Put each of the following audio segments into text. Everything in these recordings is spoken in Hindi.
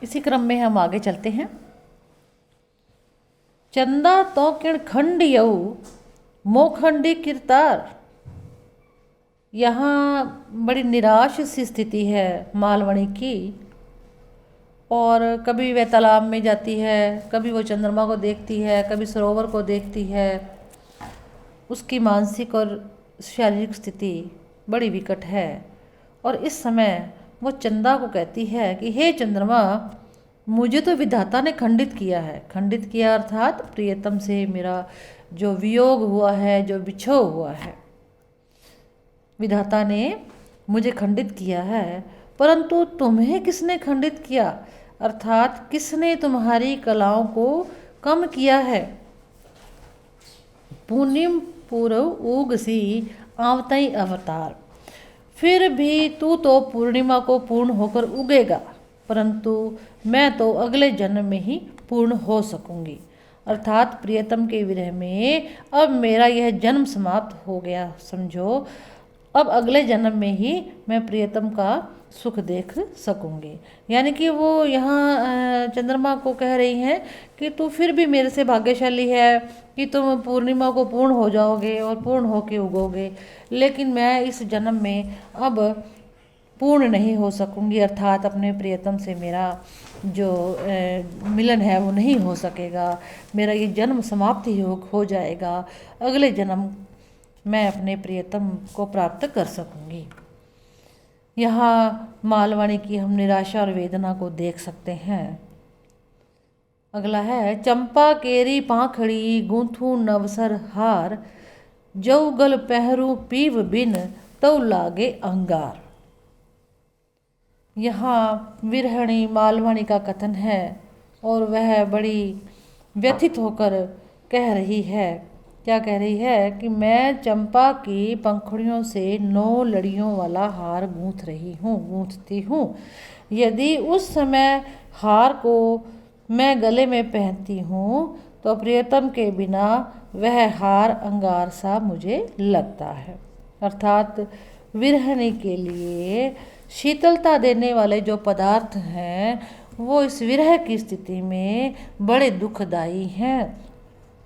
इसी क्रम में हम आगे चलते हैं। चंदा तो किण खंड यऊ मोखंडी किरतार। यहाँ बड़ी निराश सी स्थिति है मालवणी की, और कभी वह तालाब में जाती है, कभी वो चंद्रमा को देखती है, कभी सरोवर को देखती है। उसकी मानसिक और शारीरिक स्थिति बड़ी विकट है, और इस समय वो चंदा को कहती है कि हे चंद्रमा, मुझे तो विधाता ने खंडित किया है। खंडित किया अर्थात प्रियतम से मेरा जो वियोग हुआ है, जो बिछोह हुआ है, विधाता ने मुझे खंडित किया है। परंतु तुम्हें किसने खंडित किया, अर्थात किसने तुम्हारी कलाओं को कम किया है। पूर्णिम पूर्व उग सी आवतई अवतार। फिर भी तू तो पूर्णिमा को पूर्ण होकर उगेगा, परंतु मैं तो अगले जन्म में ही पूर्ण हो सकूंगी। अर्थात प्रियतम के विरह में अब मेरा यह जन्म समाप्त हो गया समझो। अब अगले जन्म में ही मैं प्रियतम का सुख देख सकूंगी। यानी कि वो यहाँ चंद्रमा को कह रही हैं कि तू फिर भी मेरे से भाग्यशाली है कि तुम पूर्णिमा को पूर्ण हो जाओगे और पूर्ण होके उगोगे, लेकिन मैं इस जन्म में अब पूर्ण नहीं हो सकूंगी। अर्थात अपने प्रियतम से मेरा जो मिलन है वो नहीं हो सकेगा। मेरा ये जन्म समाप्त ही हो जाएगा। अगले जन्म मैं अपने प्रियतम को प्राप्त कर सकूंगी। यहाँ मालवणी की हम निराशा और वेदना को देख सकते हैं। अगला है चंपा केरी पाखड़ी गूंथू नवसर हार। जऊ गल पहरू पीव बिन तौ लागे अंगार। यहाँ विरहणी मालवणी का कथन है, और वह बड़ी व्यथित होकर कह रही है। क्या कह रही है कि मैं चंपा की पंखुड़ियों से 9 लड़ियों वाला हार गूंथती हूँ। यदि उस समय हार को मैं गले में पहनती हूँ तो प्रियतम के बिना वह हार अंगार सा मुझे लगता है। अर्थात विरहणी के लिए शीतलता देने वाले जो पदार्थ हैं वो इस विरह की स्थिति में बड़े दुखदायी हैं।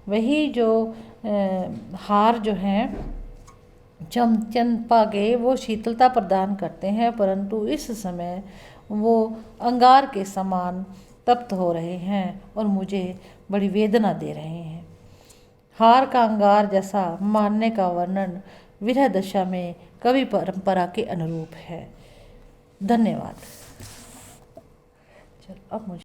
वही जो हार जो हैं चंपा के वो शीतलता प्रदान करते हैं, परंतु इस समय वो अंगार के समान तप्त हो रहे हैं और मुझे बड़ी वेदना दे रहे हैं। हार का अंगार जैसा मानने का वर्णन विरह दशा में कवि परंपरा के अनुरूप है। धन्यवाद। चलो अब मुझे